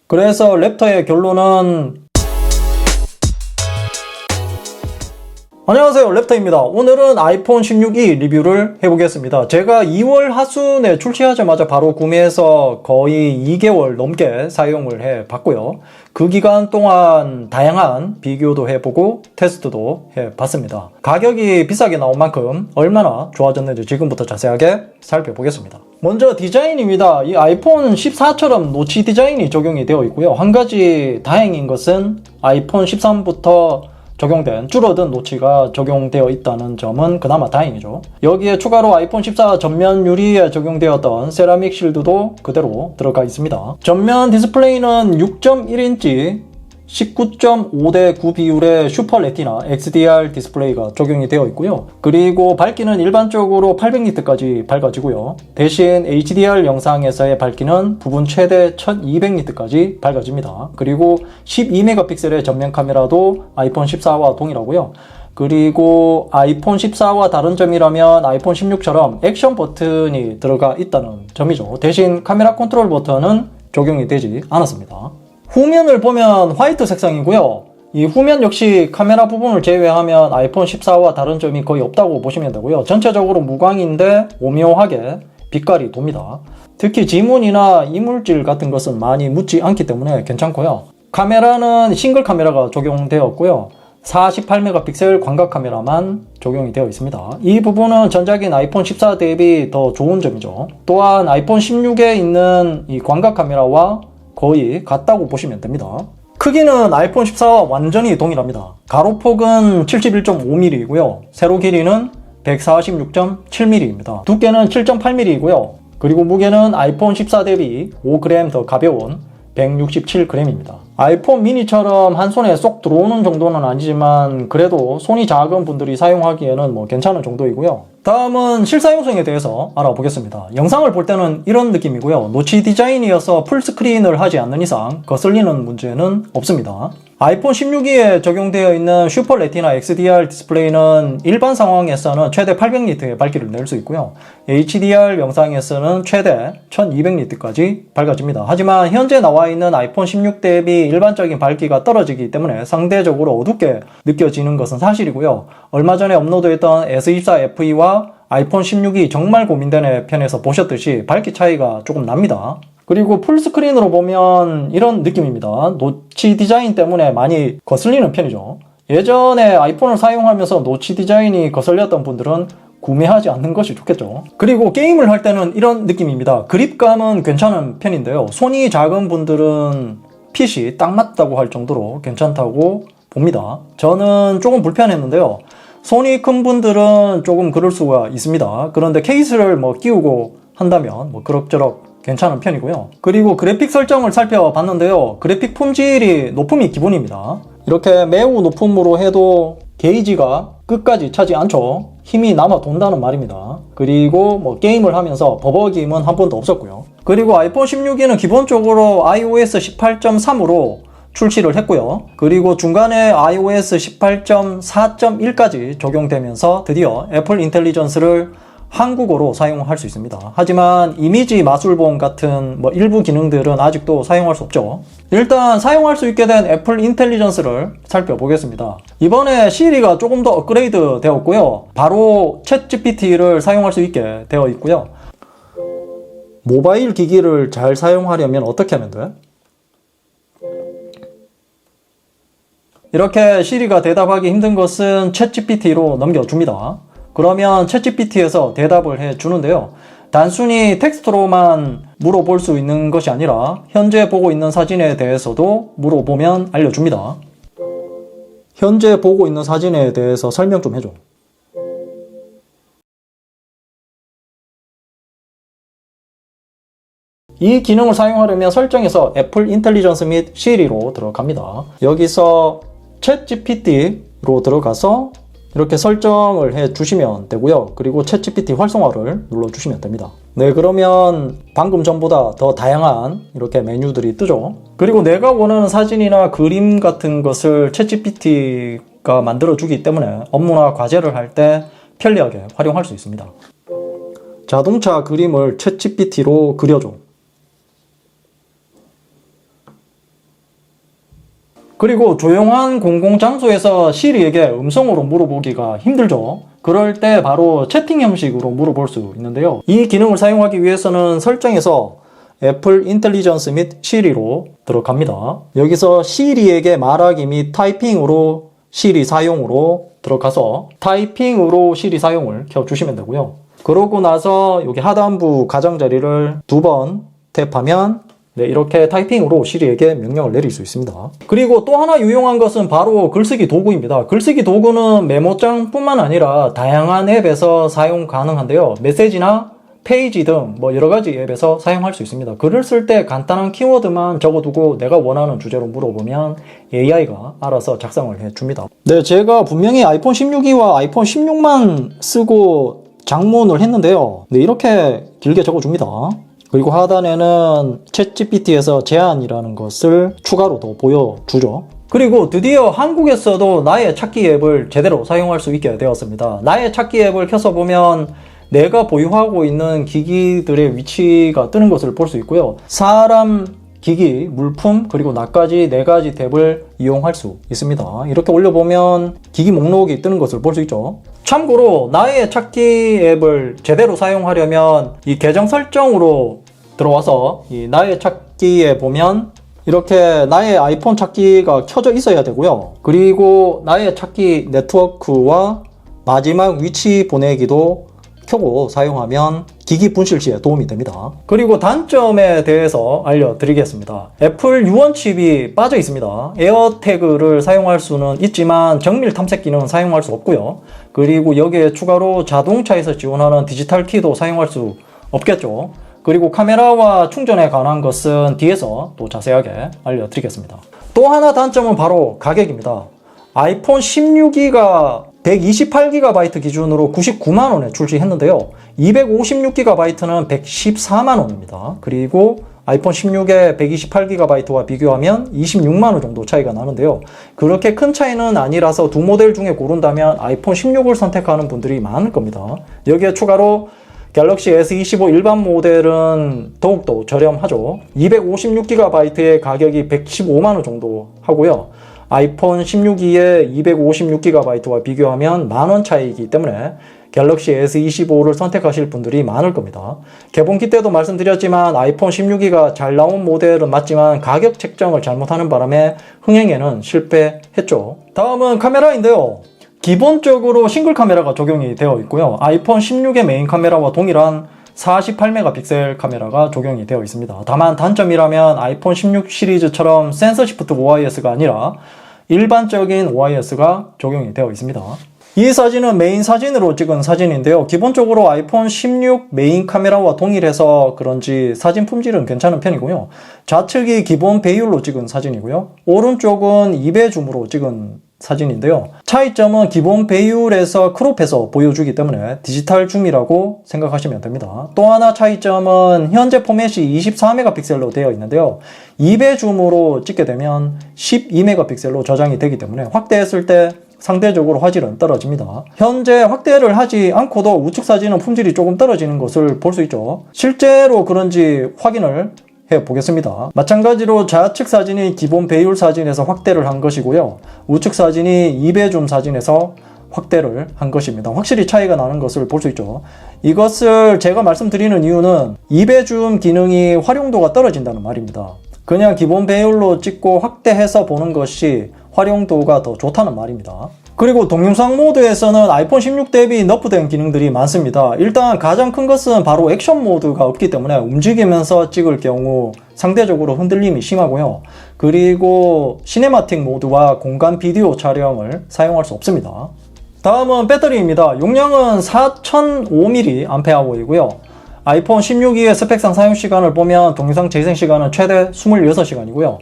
그래서 랩터의 결론은 안녕하세요, 랩터입니다. 오늘은 아이폰 16이 리뷰를 해보겠습니다. 제가 2월 하순에 출시하자마자 바로 구매해서 거의 2개월 넘게 사용을 해봤고요. 그 기간 동안 다양한 비교도 해보고 테스트도 해봤습니다. 가격이 비싸게 나온 만큼 얼마나 좋아졌는지 지금부터 자세하게 살펴보겠습니다. 먼저 디자인입니다. 이 아이폰 14처럼 노치 디자인이 적용이 되어 있고요. 한 가지 다행인 것은 아이폰 13부터 적용된 줄어든 노치가 적용되어 있다는 점은 그나마 다행이죠. 여기에 추가로 아이폰 14 전면 유리에 적용되었던 세라믹 실드도 그대로 들어가 있습니다. 전면 디스플레이는 6.1인치 19.5:9 비율의 슈퍼 레티나 XDR 디스플레이가 적용이 되어 있고요. 그리고 밝기는 일반적으로 800니트까지 밝아지고요. 대신 HDR 영상에서의 밝기는 부분 최대 1200니트까지 밝아집니다. 그리고 12메가픽셀의 전면 카메라도 아이폰 14와 동일하고요. 그리고 아이폰 14와 다른 점이라면 아이폰 16처럼 액션 버튼이 들어가 있다는 점이죠. 대신 카메라 컨트롤 버튼은 적용이 되지 않았습니다. 후면을 보면 화이트 색상이고요. 이 후면 역시 카메라 부분을 제외하면 아이폰 14와 다른 점이 거의 없다고 보시면 되고요. 전체적으로 무광인데 오묘하게 빛깔이 돕니다. 특히 지문이나 이물질 같은 것은 많이 묻지 않기 때문에 괜찮고요. 카메라는 싱글 카메라가 적용되었고요. 48메가픽셀 광각 카메라만 적용이 되어 있습니다. 이 부분은 전작인 아이폰 14 대비 더 좋은 점이죠. 또한 아이폰 16에 있는 이 광각 카메라와 거의 같다고 보시면 됩니다. 크기는 아이폰 14와 완전히 동일합니다. 가로폭은 71.5mm이고요. 세로 길이는 146.7mm입니다. 두께는 7.8mm이고요. 그리고 무게는 아이폰 14 대비 5g 더 가벼운 167g입니다. 아이폰 미니처럼 한 손에 쏙 들어오는 정도는 아니지만 그래도 손이 작은 분들이 사용하기에는 괜찮은 정도이고요. 다음은 실사용성에 대해서 알아보겠습니다. 영상을 볼 때는 이런 느낌이고요. 노치 디자인이어서 풀스크린을 하지 않는 이상 거슬리는 문제는 없습니다. 아이폰 16기에 적용되어 있는 슈퍼 레티나 XDR 디스플레이는 일반 상황에서는 최대 800니트의 밝기를 낼 수 있고요. HDR 영상에서는 최대 1200니트까지 밝아집니다. 하지만 현재 나와 있는 아이폰 16 대비 일반적인 밝기가 떨어지기 때문에 상대적으로 어둡게 느껴지는 것은 사실이고요. 얼마 전에 업로드했던 S24FE와 아이폰 16이 정말 고민되는 편에서 보셨듯이 밝기 차이가 조금 납니다. 그리고 풀스크린으로 보면 이런 느낌입니다. 노치 디자인 때문에 많이 거슬리는 편이죠. 예전에 아이폰을 사용하면서 노치 디자인이 거슬렸던 분들은 구매하지 않는 것이 좋겠죠. 그리고 게임을 할 때는 이런 느낌입니다. 그립감은 괜찮은 편인데요. 손이 작은 분들은 핏이 딱 맞다고 할 정도로 괜찮다고 봅니다. 저는 조금 불편했는데요. 손이 큰 분들은 조금 그럴 수가 있습니다. 그런데 케이스를 끼우고 한다면 그럭저럭 괜찮은 편이고요. 그리고 그래픽 설정을 살펴봤는데요. 그래픽 품질이 높음이 기본입니다. 이렇게 매우 높음으로 해도 게이지가 끝까지 차지 않죠. 힘이 남아 돈다는 말입니다. 그리고 게임을 하면서 버벅임은 한 번도 없었고요. 그리고 아이폰 16에는 기본적으로 iOS 18.3으로 출시를 했고요. 그리고 중간에 iOS 18.4.1까지 적용되면서 드디어 애플 인텔리전스를 한국어로 사용할 수 있습니다. 하지만 이미지 마술봉 같은 일부 기능들은 아직도 사용할 수 없죠. 일단 사용할 수 있게 된 애플 인텔리전스를 살펴보겠습니다. 이번에 시리가 조금 더 업그레이드 되었고요. 바로 챗GPT를 사용할 수 있게 되어 있고요. 모바일 기기를 잘 사용하려면 어떻게 하면 돼? 이렇게 시리가 대답하기 힘든 것은 챗GPT로 넘겨줍니다. 그러면 챗GPT에서 대답을 해주는데요. 단순히 텍스트로만 물어볼 수 있는 것이 아니라 현재 보고 있는 사진에 대해서도 물어보면 알려줍니다. 현재 보고 있는 사진에 대해서 설명 좀 해줘. 이 기능을 사용하려면 설정에서 애플 인텔리전스 및 시리로 들어갑니다. 여기서 챗GPT로 들어가서 이렇게 설정을 해 주시면 되고요. 그리고 챗GPT 활성화를 눌러 주시면 됩니다. 네, 그러면 방금 전보다 더 다양한 이렇게 메뉴들이 뜨죠. 그리고 내가 원하는 사진이나 그림 같은 것을 챗GPT가 만들어 주기 때문에 업무나 과제를 할 때 편리하게 활용할 수 있습니다. 자동차 그림을 챗GPT로 그려줘. 그리고 조용한 공공장소에서 시리에게 음성으로 물어보기가 힘들죠. 그럴 때 바로 채팅 형식으로 물어볼 수 있는데요. 이 기능을 사용하기 위해서는 설정에서 애플 인텔리전스 및 시리로 들어갑니다. 여기서 시리에게 말하기 및 타이핑으로 시리 사용으로 들어가서 타이핑으로 시리 사용을 켜주시면 되고요. 그러고 나서 여기 하단부 가장자리를 2번 탭하면 네, 이렇게 타이핑으로 시리에게 명령을 내릴 수 있습니다. 그리고 또 하나 유용한 것은 바로 글쓰기 도구입니다. 글쓰기 도구는 메모장뿐만 아니라 다양한 앱에서 사용 가능한데요. 메시지나 페이지 등 뭐 여러 가지 앱에서 사용할 수 있습니다. 글을 쓸 때 간단한 키워드만 적어두고 내가 원하는 주제로 물어보면 AI가 알아서 작성을 해줍니다. 네, 제가 분명히 아이폰 16이와 아이폰 16만 쓰고 장문을 했는데요. 네, 이렇게 길게 적어줍니다. 그리고 하단에는 챗GPT에서 제안이라는 것을 추가로 더 보여주죠. 그리고 드디어 한국에서도 나의 찾기 앱을 제대로 사용할 수 있게 되었습니다. 나의 찾기 앱을 켜서 보면 내가 보유하고 있는 기기들의 위치가 뜨는 것을 볼 수 있고요. 사람, 기기, 물품, 그리고 나까지 4가지 탭을 이용할 수 있습니다. 이렇게 올려보면 기기 목록이 뜨는 것을 볼 수 있죠. 참고로 나의 찾기 앱을 제대로 사용하려면 이 계정 설정으로 들어와서 이 나의 찾기에 보면 이렇게 나의 아이폰 찾기가 켜져 있어야 되고요. 그리고 나의 찾기 네트워크와 마지막 위치 보내기도 켜고 사용하면 기기 분실 시에 도움이 됩니다. 그리고 단점에 대해서 알려드리겠습니다. 애플 유언칩이 빠져 있습니다. 에어태그를 사용할 수는 있지만 정밀 탐색 기능은 사용할 수 없고요. 그리고 여기에 추가로 자동차에서 지원하는 디지털 키도 사용할 수 없겠죠. 그리고 카메라와 충전에 관한 것은 뒤에서 또 자세하게 알려드리겠습니다. 또 하나 단점은 바로 가격입니다. 아이폰 16기가 128GB 기준으로 99만원에 출시했는데요. 256GB는 114만원입니다. 그리고 아이폰 16의 128GB와 비교하면 26만원 정도 차이가 나는데요. 그렇게 큰 차이는 아니라서 두 모델 중에 고른다면 아이폰 16을 선택하는 분들이 많을 겁니다. 여기에 추가로 갤럭시 S25 일반 모델은 더욱더 저렴하죠. 256GB의 가격이 115만원 정도 하고요. 아이폰 16E의 256GB와 비교하면 만원 차이이기 때문에 갤럭시 S25를 선택하실 분들이 많을 겁니다. 개봉기 때도 말씀드렸지만 아이폰 16E가 잘 나온 모델은 맞지만 가격 책정을 잘못하는 바람에 흥행에는 실패했죠. 다음은 카메라인데요. 기본적으로 싱글 카메라가 적용이 되어 있고요. 아이폰 16의 메인 카메라와 동일한 48메가픽셀 카메라가 적용이 되어 있습니다. 다만 단점이라면 아이폰 16 시리즈처럼 센서 시프트 OIS가 아니라 일반적인 OIS가 적용이 되어 있습니다. 이 사진은 메인 사진으로 찍은 사진인데요. 기본적으로 아이폰 16 메인 카메라와 동일해서 그런지 사진 품질은 괜찮은 편이고요. 좌측이 기본 배율로 찍은 사진이고요. 오른쪽은 2배 줌으로 찍은 사진인데요. 차이점은 기본 배율에서 크롭해서 보여주기 때문에 디지털 줌이라고 생각하시면 됩니다. 또 하나 차이점은 현재 포맷이 24메가픽셀로 되어 있는데요. 2배 줌으로 찍게 되면 12메가픽셀로 저장이 되기 때문에 확대했을 때 상대적으로 화질은 떨어집니다. 현재 확대를 하지 않고도 우측 사진은 품질이 조금 떨어지는 것을 볼 수 있죠. 실제로 그런지 확인을 해보겠습니다. 마찬가지로 좌측 사진이 기본 배율 사진에서 확대를 한 것이고요. 우측 사진이 2배 줌 사진에서 확대를 한 것입니다. 확실히 차이가 나는 것을 볼 수 있죠. 이것을 제가 말씀드리는 이유는 2배 줌 기능이 활용도가 떨어진다는 말입니다. 그냥 기본 배율로 찍고 확대해서 보는 것이 활용도가 더 좋다는 말입니다. 그리고 동영상 모드에서는 아이폰 16 대비 너프된 기능들이 많습니다. 일단 가장 큰 것은 바로 액션 모드가 없기 때문에 움직이면서 찍을 경우 상대적으로 흔들림이 심하고요. 그리고 시네마틱 모드와 공간 비디오 촬영을 사용할 수 없습니다. 다음은 배터리입니다. 용량은 4005mAh이고요. 아이폰 16E의 스펙상 사용시간을 보면 동영상 재생시간은 최대 26시간이고요.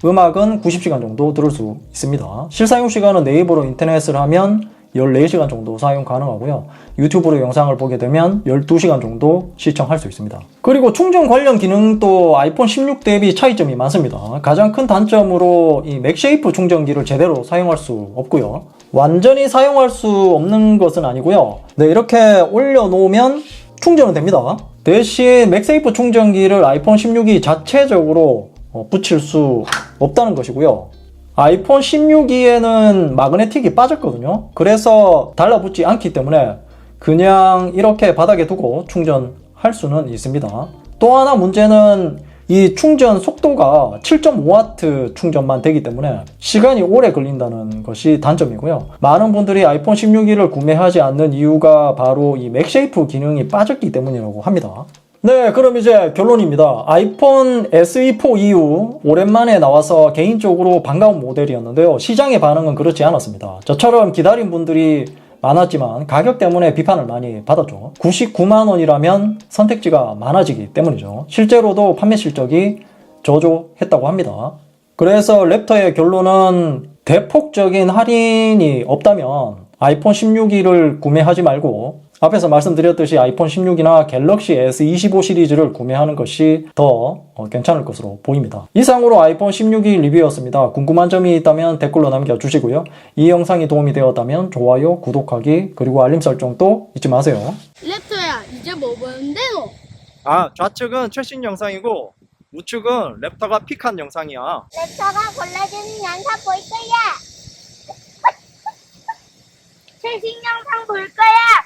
음악은 90시간 정도 들을 수 있습니다. 실사용시간은 네이버로 인터넷을 하면 14시간 정도 사용 가능하고요. 유튜브로 영상을 보게 되면 12시간 정도 시청할 수 있습니다. 그리고 충전 관련 기능도 아이폰 16 대비 차이점이 많습니다. 가장 큰 단점으로 이 맥쉐이프 충전기를 제대로 사용할 수 없고요. 완전히 사용할 수 없는 것은 아니고요. 네, 이렇게 올려놓으면 충전은 됩니다. 대신 맥세이프 충전기를 아이폰 16이 자체적으로 붙일 수 없다는 것이고요. 아이폰 16e에는 마그네틱이 빠졌거든요. 그래서 달라붙지 않기 때문에 그냥 이렇게 바닥에 두고 충전할 수는 있습니다. 또 하나 문제는 이 충전 속도가 7.5W 충전만 되기 때문에 시간이 오래 걸린다는 것이 단점이고요. 많은 분들이 아이폰 16E를 구매하지 않는 이유가 바로 이 맥쉐이프 기능이 빠졌기 때문이라고 합니다. 네, 그럼 이제 결론입니다. 아이폰 SE4 이후 오랜만에 나와서 개인적으로 반가운 모델이었는데요. 시장의 반응은 그렇지 않았습니다. 저처럼 기다린 분들이 많았지만 가격 때문에 비판을 많이 받았죠. 99만원이라면 선택지가 많아지기 때문이죠. 실제로도 판매 실적이 저조했다고 합니다. 그래서 랩터의 결론은 대폭적인 할인이 없다면 아이폰 16E를 구매하지 말고 앞에서 말씀드렸듯이 아이폰 16이나 갤럭시 S25 시리즈를 구매하는 것이 더 괜찮을 것으로 보입니다. 이상으로 아이폰 16이 리뷰였습니다. 궁금한 점이 있다면 댓글로 남겨주시고요. 이 영상이 도움이 되었다면 좋아요, 구독하기, 그리고 알림 설정도 잊지 마세요. 랩터야, 이제 뭐 보는데 너? 좌측은 최신 영상이고 우측은 랩터가 픽한 영상이야. 랩터가 골라주는 영상 볼 거야. 최신 영상 볼 거야.